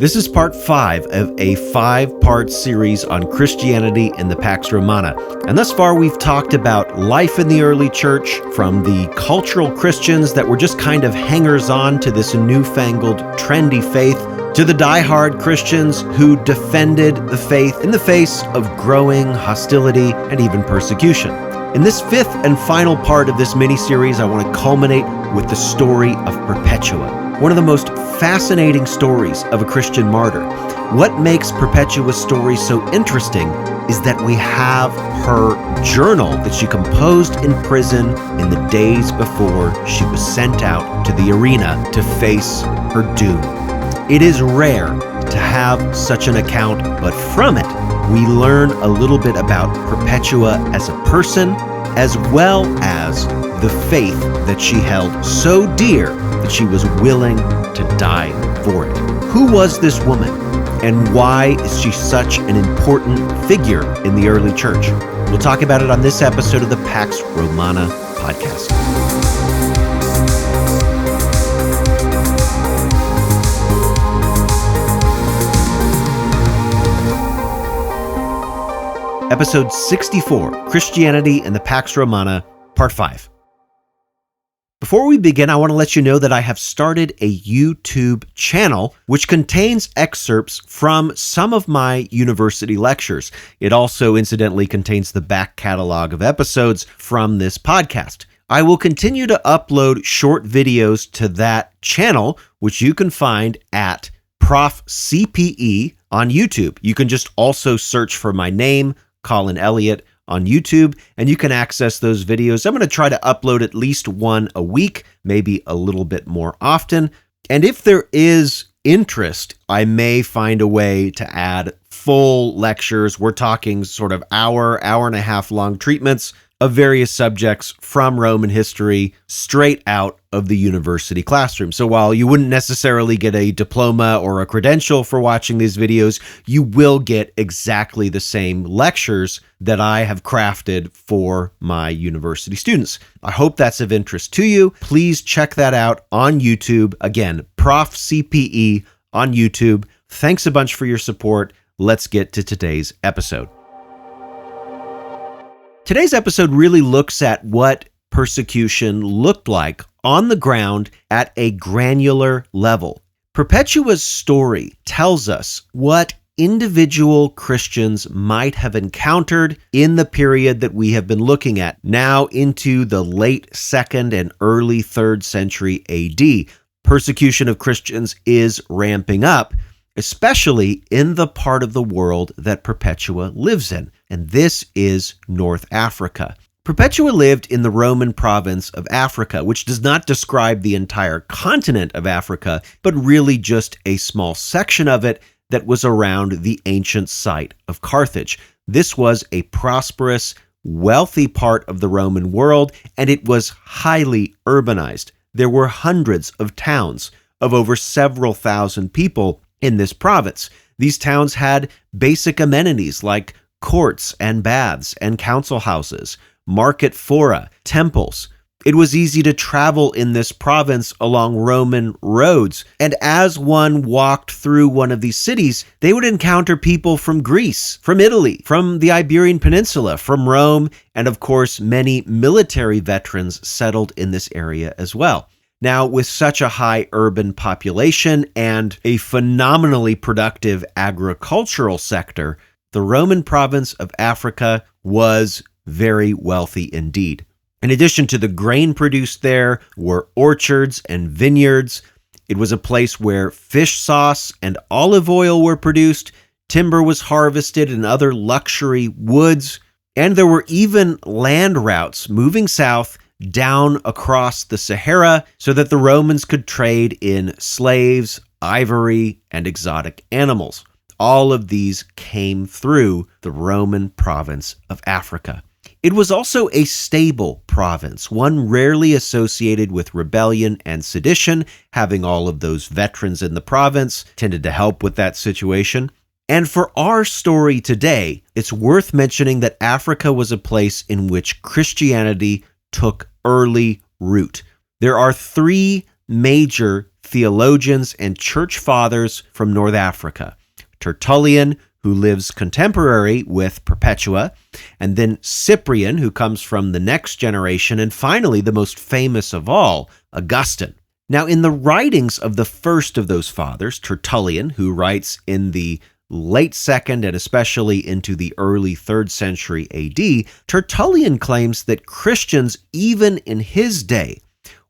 This is part 5 of a 5-part series on Christianity in the Pax Romana. And thus far, we've talked about life in the early church, from the cultural Christians that were just kind of hangers-on to this newfangled, trendy faith, to the die-hard Christians who defended the faith in the face of growing hostility and even persecution. In this 5th and final part of this mini-series, I want to culminate with the story of Perpetua, one of the most fascinating stories of a Christian martyr. What makes Perpetua's story so interesting is that we have her journal that she composed in prison in the days before she was sent out to the arena to face her doom. It is rare to have such an account, but from it, we learn a little bit about Perpetua as a person, as well as the faith that she held so dear that she was willing to die for it. Who was this woman, and why is she such an important figure in the early church? We'll talk about it on this episode of the Pax Romana podcast. Episode 64, Christianity in the Pax Romana, Part 5. Before we begin, I want to let you know that I have started a YouTube channel which contains excerpts from some of my university lectures. It also, incidentally, contains the back catalog of episodes from this podcast. I will continue to upload short videos to that channel, which you can find at Prof. CPE on YouTube. You can just also search for my name, Colin Elliott, on YouTube, and you can access those videos. I'm going to try to upload at least one a week, maybe a little bit more often. And if there is interest, I may find a way to add full lectures. We're talking sort of hour and a half long treatments of various subjects from Roman history straight out of the university classroom. So while you wouldn't necessarily get a diploma or a credential for watching these videos, you will get exactly the same lectures that I have crafted for my university students. I hope that's of interest to you. Please check that out on YouTube. Again, Prof. CPE on YouTube. Thanks a bunch for your support. Let's get to today's episode. Today's episode really looks at what persecution looked like on the ground at a granular level. Perpetua's story tells us what individual Christians might have encountered in the period that we have been looking at, now into the late 2nd and early 3rd century AD. Persecution of Christians is ramping up, especially in the part of the world that Perpetua lives in, and this is North Africa. Perpetua lived in the Roman province of Africa, which does not describe the entire continent of Africa, but really just a small section of it that was around the ancient site of Carthage. This was a prosperous, wealthy part of the Roman world, and it was highly urbanized. There were hundreds of towns of over several thousand people in this province. These towns had basic amenities like courts and baths and council houses, market fora, temples. It was easy to travel in this province along Roman roads, and as one walked through one of these cities, they would encounter people from Greece, from Italy, from the Iberian Peninsula, from Rome, and of course, many military veterans settled in this area as well. Now, with such a high urban population and a phenomenally productive agricultural sector, the Roman province of Africa was very wealthy indeed. In addition to the grain produced there were orchards and vineyards. It was a place where fish sauce and olive oil were produced, timber was harvested, and other luxury woods. And there were even land routes moving south down across the Sahara so that the Romans could trade in slaves, ivory, and exotic animals. All of these came through the Roman province of Africa. It was also a stable province, one rarely associated with rebellion and sedition. Having all of those veterans in the province tended to help with that situation. And for our story today, it's worth mentioning that Africa was a place in which Christianity took early root. There are 3 major theologians and church fathers from North Africa. Tertullian, who lives contemporary with Perpetua, and then Cyprian, who comes from the next generation, and finally, the most famous of all, Augustine. Now, in the writings of the first of those fathers, Tertullian, who writes in the late 2nd and especially into the early 3rd century AD, Tertullian claims that Christians, even in his day,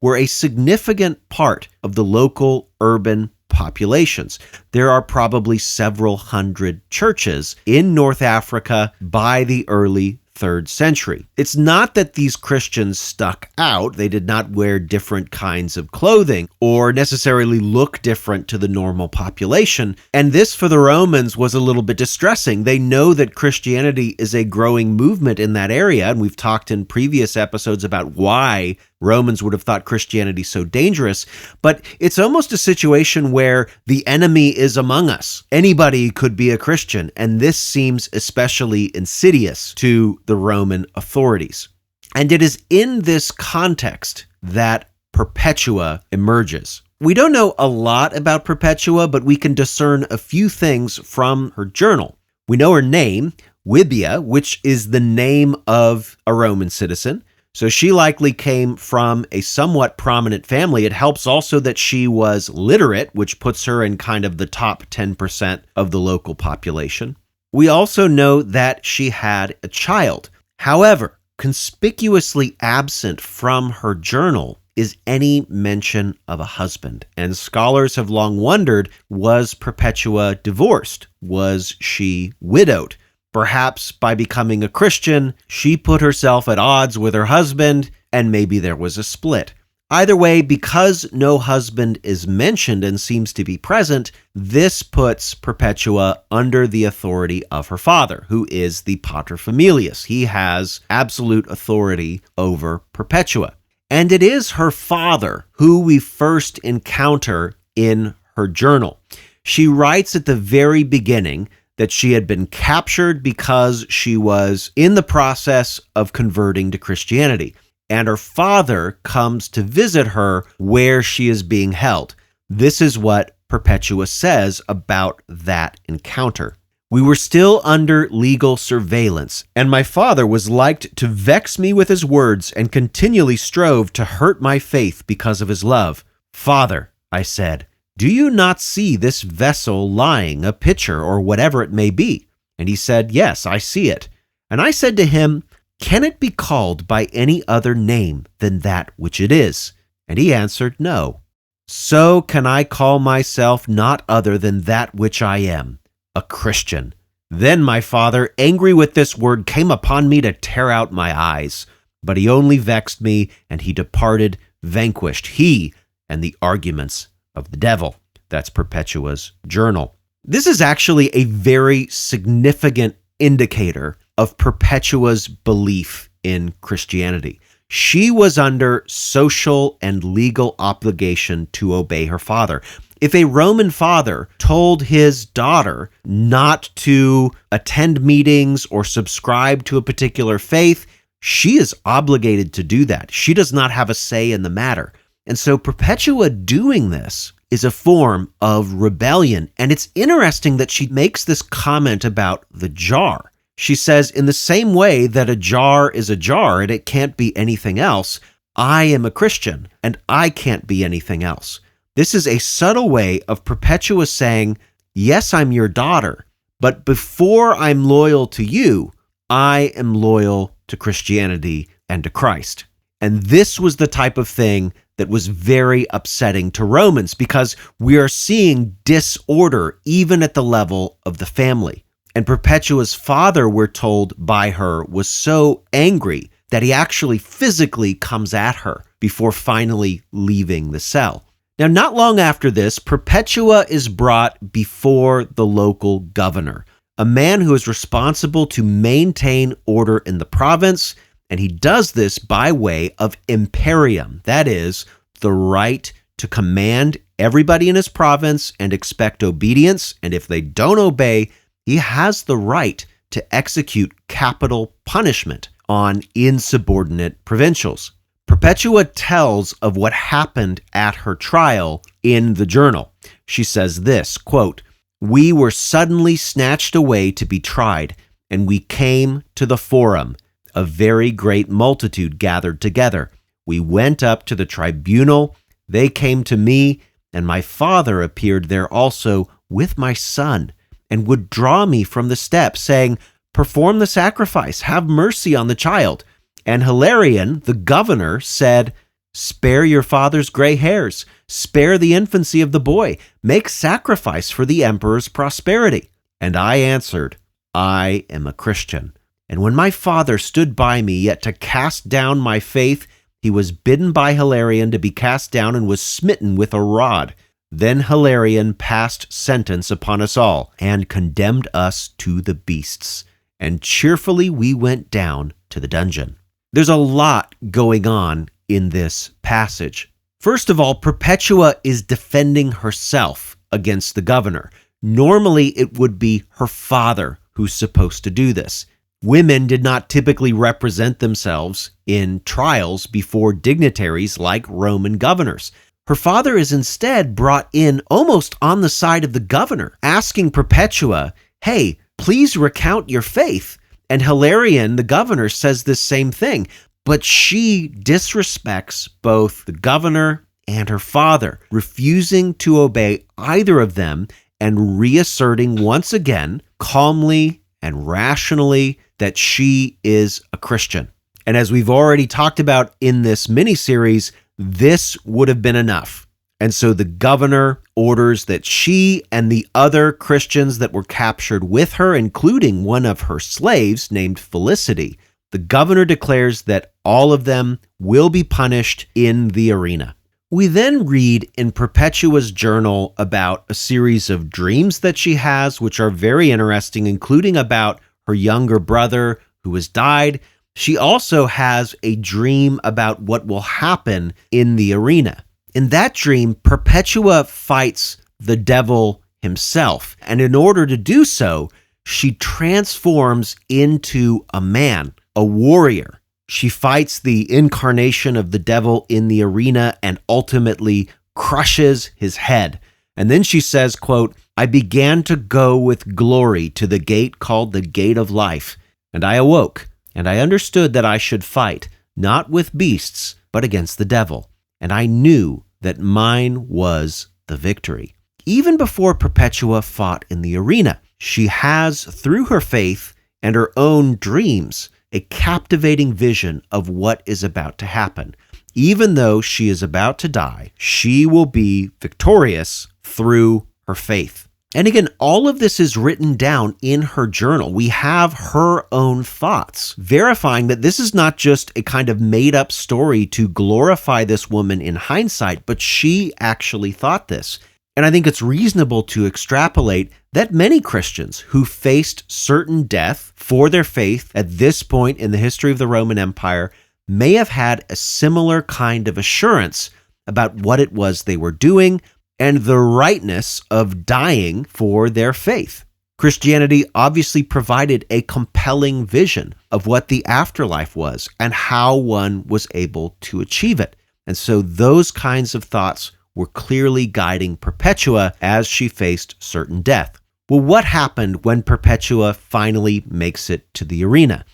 were a significant part of the local urban populations. There are probably several hundred churches in North Africa by the early 3rd century. It's not that these Christians stuck out. They did not wear different kinds of clothing or necessarily look different to the normal population. And this, for the Romans, was a little bit distressing. They know that Christianity is a growing movement in that area, and we've talked in previous episodes about why Romans would have thought Christianity so dangerous, but it's almost a situation where the enemy is among us. Anybody could be a Christian, and this seems especially insidious to the Roman authorities. And it is in this context that Perpetua emerges. We don't know a lot about Perpetua, but we can discern a few things from her journal. We know her name, Wibia, which is the name of a Roman citizen. So she likely came from a somewhat prominent family. It helps also that she was literate, which puts her in kind of the top 10% of the local population. We also know that she had a child. However, conspicuously absent from her journal is any mention of a husband. And scholars have long wondered, was Perpetua divorced? Was she widowed? Perhaps by becoming a Christian, she put herself at odds with her husband, and maybe there was a split. Either way, because no husband is mentioned and seems to be present, this puts Perpetua under the authority of her father, who is the paterfamilias. He has absolute authority over Perpetua. And it is her father who we first encounter in her journal. She writes at the very beginning that she had been captured because she was in the process of converting to Christianity. And her father comes to visit her where she is being held. This is what Perpetua says about that encounter. We were still under legal surveillance, and my father was like to vex me with his words and continually strove to hurt my faith because of his love. Father, I said, do you not see this vessel lying, a pitcher or whatever it may be? And he said, yes, I see it. And I said to him, can it be called by any other name than that which it is? And he answered, no. So can I call myself not other than that which I am, a Christian. Then my father, angry with this word, came upon me to tear out my eyes. But he only vexed me, and he departed vanquished, he and the arguments of the devil. That's Perpetua's journal. This is actually a very significant indicator of Perpetua's belief in Christianity. She was under social and legal obligation to obey her father. If a Roman father told his daughter not to attend meetings or subscribe to a particular faith, she is obligated to do that. She does not have a say in the matter. And so Perpetua doing this is a form of rebellion. And it's interesting that she makes this comment about the jar. She says, in the same way that a jar is a jar and it can't be anything else, I am a Christian and I can't be anything else. This is a subtle way of Perpetua saying, yes, I'm your daughter, but before I'm loyal to you, I am loyal to Christianity and to Christ. And this was the type of thing that was very upsetting to Romans because we are seeing disorder even at the level of the family. And Perpetua's father, we're told by her, was so angry that he actually physically comes at her before finally leaving the cell. Now, not long after this, Perpetua is brought before the local governor, a man who is responsible to maintain order in the province, and he does this by way of imperium, that is, the right to command everybody in his province and expect obedience, and if they don't obey, he has the right to execute capital punishment on insubordinate provincials. Perpetua tells of what happened at her trial in the journal. She says this, quote, "We were suddenly snatched away to be tried, and we came to the forum. A very great multitude gathered together. We went up to the tribunal. They came to me, and my father appeared there also with my son, and would draw me from the steps, saying, 'Perform the sacrifice, have mercy on the child.' And Hilarion, the governor, said, 'Spare your father's gray hairs, spare the infancy of the boy, make sacrifice for the emperor's prosperity.' And I answered, 'I am a Christian.' And when my father stood by me yet to cast down my faith, he was bidden by Hilarion to be cast down and was smitten with a rod. Then Hilarion passed sentence upon us all and condemned us to the beasts. And cheerfully we went down to the dungeon." There's a lot going on in this passage. First of all, Perpetua is defending herself against the governor. Normally, it would be her father who's supposed to do this. Women did not typically represent themselves in trials before dignitaries like Roman governors. Her father is instead brought in almost on the side of the governor, asking Perpetua, "Hey, please recount your faith." And Hilarion, the governor, says this same thing, but she disrespects both the governor and her father, refusing to obey either of them and reasserting once again, calmly and rationally, that she is a Christian. And as we've already talked about in this miniseries, this would have been enough. And so the governor orders that she and the other Christians that were captured with her, including one of her slaves named Felicity, the governor declares that all of them will be punished in the arena. We then read in Perpetua's journal about a series of dreams that she has, which are very interesting, including about her younger brother who has died. She also has a dream about what will happen in the arena. In that dream, Perpetua fights the devil himself, and in order to do so, she transforms into a man, a warrior. She fights the incarnation of the devil in the arena and ultimately crushes his head. And then she says, quote, "I began to go with glory to the gate called the Gate of Life, and I awoke, and I understood that I should fight, not with beasts, but against the devil. And I knew that mine was the victory." Even before Perpetua fought in the arena, she has, through her faith and her own dreams, a captivating vision of what is about to happen. Even though she is about to die, she will be victorious through her faith. And again, all of this is written down in her journal. We have her own thoughts, verifying that this is not just a kind of made-up story to glorify this woman in hindsight, but she actually thought this. And I think it's reasonable to extrapolate that many Christians who faced certain death for their faith at this point in the history of the Roman Empire may have had a similar kind of assurance about what it was they were doing and the rightness of dying for their faith. Christianity obviously provided a compelling vision of what the afterlife was and how one was able to achieve it. And so those kinds of thoughts were clearly guiding Perpetua as she faced certain death. Well, what happened when Perpetua finally makes it to the arena?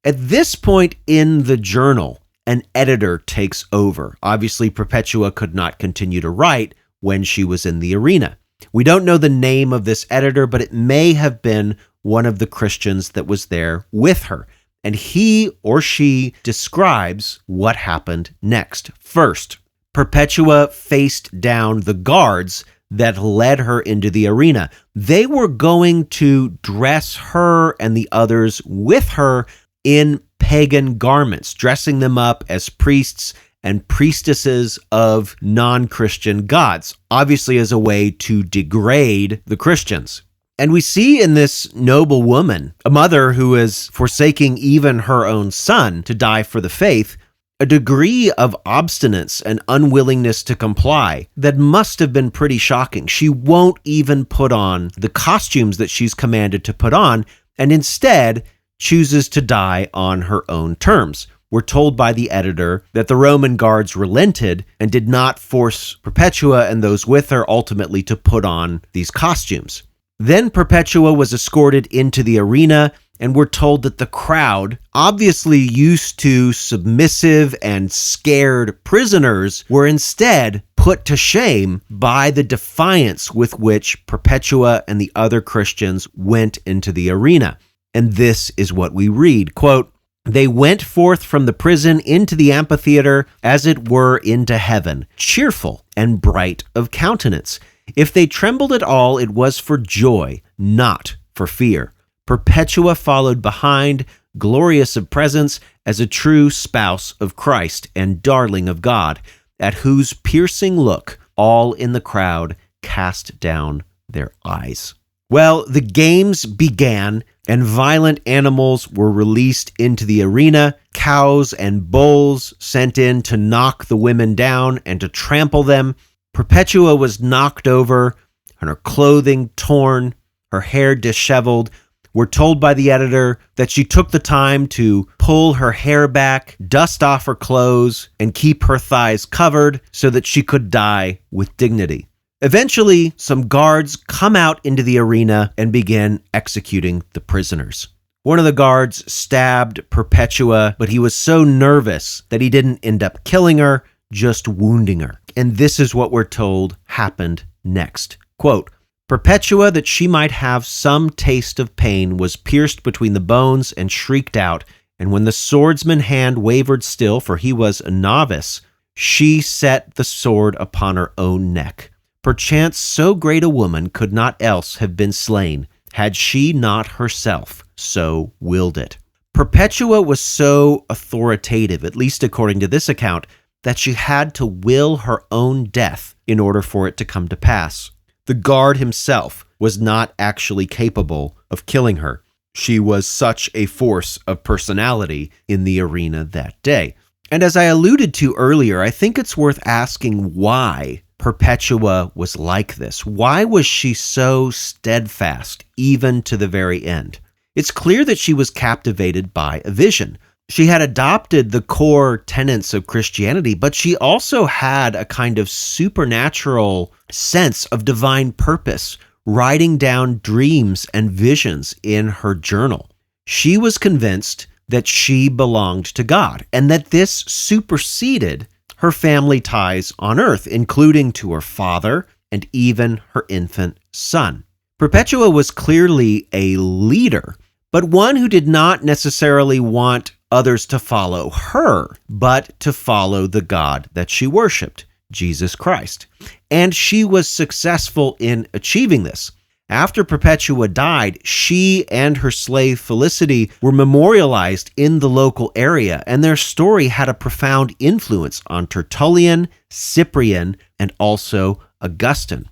At this point in the journal, an editor takes over. Obviously, Perpetua could not continue to write when she was in the arena. We don't know the name of this editor, but it may have been one of the Christians that was there with her. And he or she describes what happened next. First, Perpetua faced down the guards that led her into the arena. They were going to dress her and the others with her in pagan garments, dressing them up as priests and priestesses of non-Christian gods, obviously as a way to degrade the Christians. And we see in this noble woman, a mother who is forsaking even her own son to die for the faith, a degree of obstinance and unwillingness to comply that must have been pretty shocking. She won't even put on the costumes that she's commanded to put on, and instead chooses to die on her own terms. we're told by the editor that the Roman guards relented and did not force Perpetua and those with her ultimately to put on these costumes. Then Perpetua was escorted into the arena, and we're told that the crowd, obviously used to submissive and scared prisoners, were instead put to shame by the defiance with which Perpetua and the other Christians went into the arena. And this is what we read, quote, "They went forth from the prison into the amphitheater, as it were into heaven, cheerful and bright of countenance. If they trembled at all, it was for joy, not for fear. Perpetua followed behind, glorious of presence, as a true spouse of Christ and darling of God, at whose piercing look all in the crowd cast down their eyes." Well, the games began, and violent animals were released into the arena, cows and bulls sent in to knock the women down and to trample them. Perpetua was knocked over, and her clothing torn, her hair disheveled. We're told by the editor that she took the time to pull her hair back, dust off her clothes, and keep her thighs covered so that she could die with dignity. Eventually, some guards come out into the arena and begin executing the prisoners. One of the guards stabbed Perpetua, but he was so nervous that he didn't end up killing her, just wounding her. And this is what we're told happened next. Quote, "Perpetua, that she might have some taste of pain, was pierced between the bones and shrieked out, and when the swordsman's hand wavered still, for he was a novice, she set the sword upon her own neck. Perchance so great a woman could not else have been slain, had she not herself so willed it." Perpetua was so authoritative, at least according to this account, that she had to will her own death in order for it to come to pass. The guard himself was not actually capable of killing her. She was such a force of personality in the arena that day. And as I alluded to earlier, I think it's worth asking why Perpetua was like this. Why was she so steadfast, even to the very end? It's clear that she was captivated by a vision. She had adopted the core tenets of Christianity, but she also had a kind of supernatural sense of divine purpose, writing down dreams and visions in her journal. She was convinced that she belonged to God, and that this superseded her family ties on earth, including to her father and even her infant son. Perpetua was clearly a leader, but one who did not necessarily want others to follow her, but to follow the God that she worshiped, Jesus Christ. And she was successful in achieving this. After Perpetua died, she and her slave Felicity were memorialized in the local area, and their story had a profound influence on Tertullian, Cyprian, and also Augustine.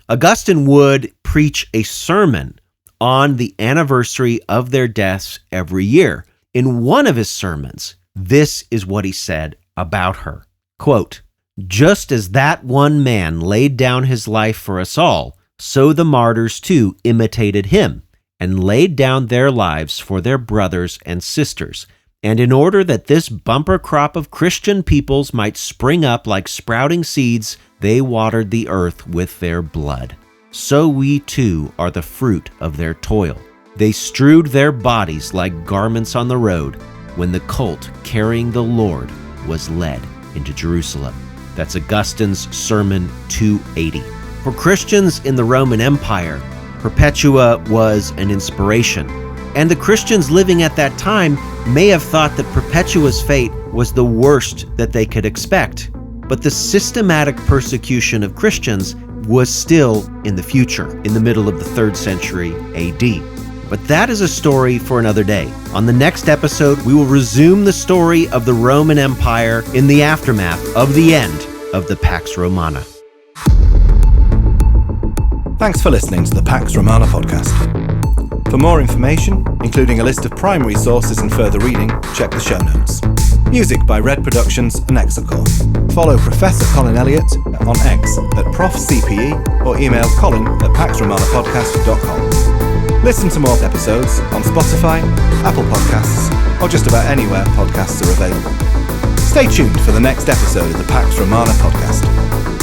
Augustine would preach a sermon on the anniversary of their deaths every year. In one of his sermons, this is what he said about her. Quote, "Just as that one man laid down his life for us all, so the martyrs too imitated him, and laid down their lives for their brothers and sisters. And in order that this bumper crop of Christian peoples might spring up like sprouting seeds, they watered the earth with their blood. So we too are the fruit of their toil. They strewed their bodies like garments on the road when the colt carrying the Lord was led into Jerusalem." That's Augustine's Sermon 280. For Christians in the Roman Empire, Perpetua was an inspiration, and the Christians living at that time may have thought that Perpetua's fate was the worst that they could expect, but the systematic persecution of Christians was still in the future, in the middle of the 3rd century AD. But that is a story for another day. On the next episode, we will resume the story of the Roman Empire in the aftermath of the end of the Pax Romana. Thanks for listening to the Pax Romana podcast. For more information, including a list of primary sources and further reading, check the show notes. Music by Red Productions and Exocore. Follow Professor Colin Elliott on X at ProfCPE or email colin@paxromanapodcast.com. Listen to more episodes on Spotify, Apple Podcasts, or just about anywhere podcasts are available. Stay tuned for the next episode of the Pax Romana podcast.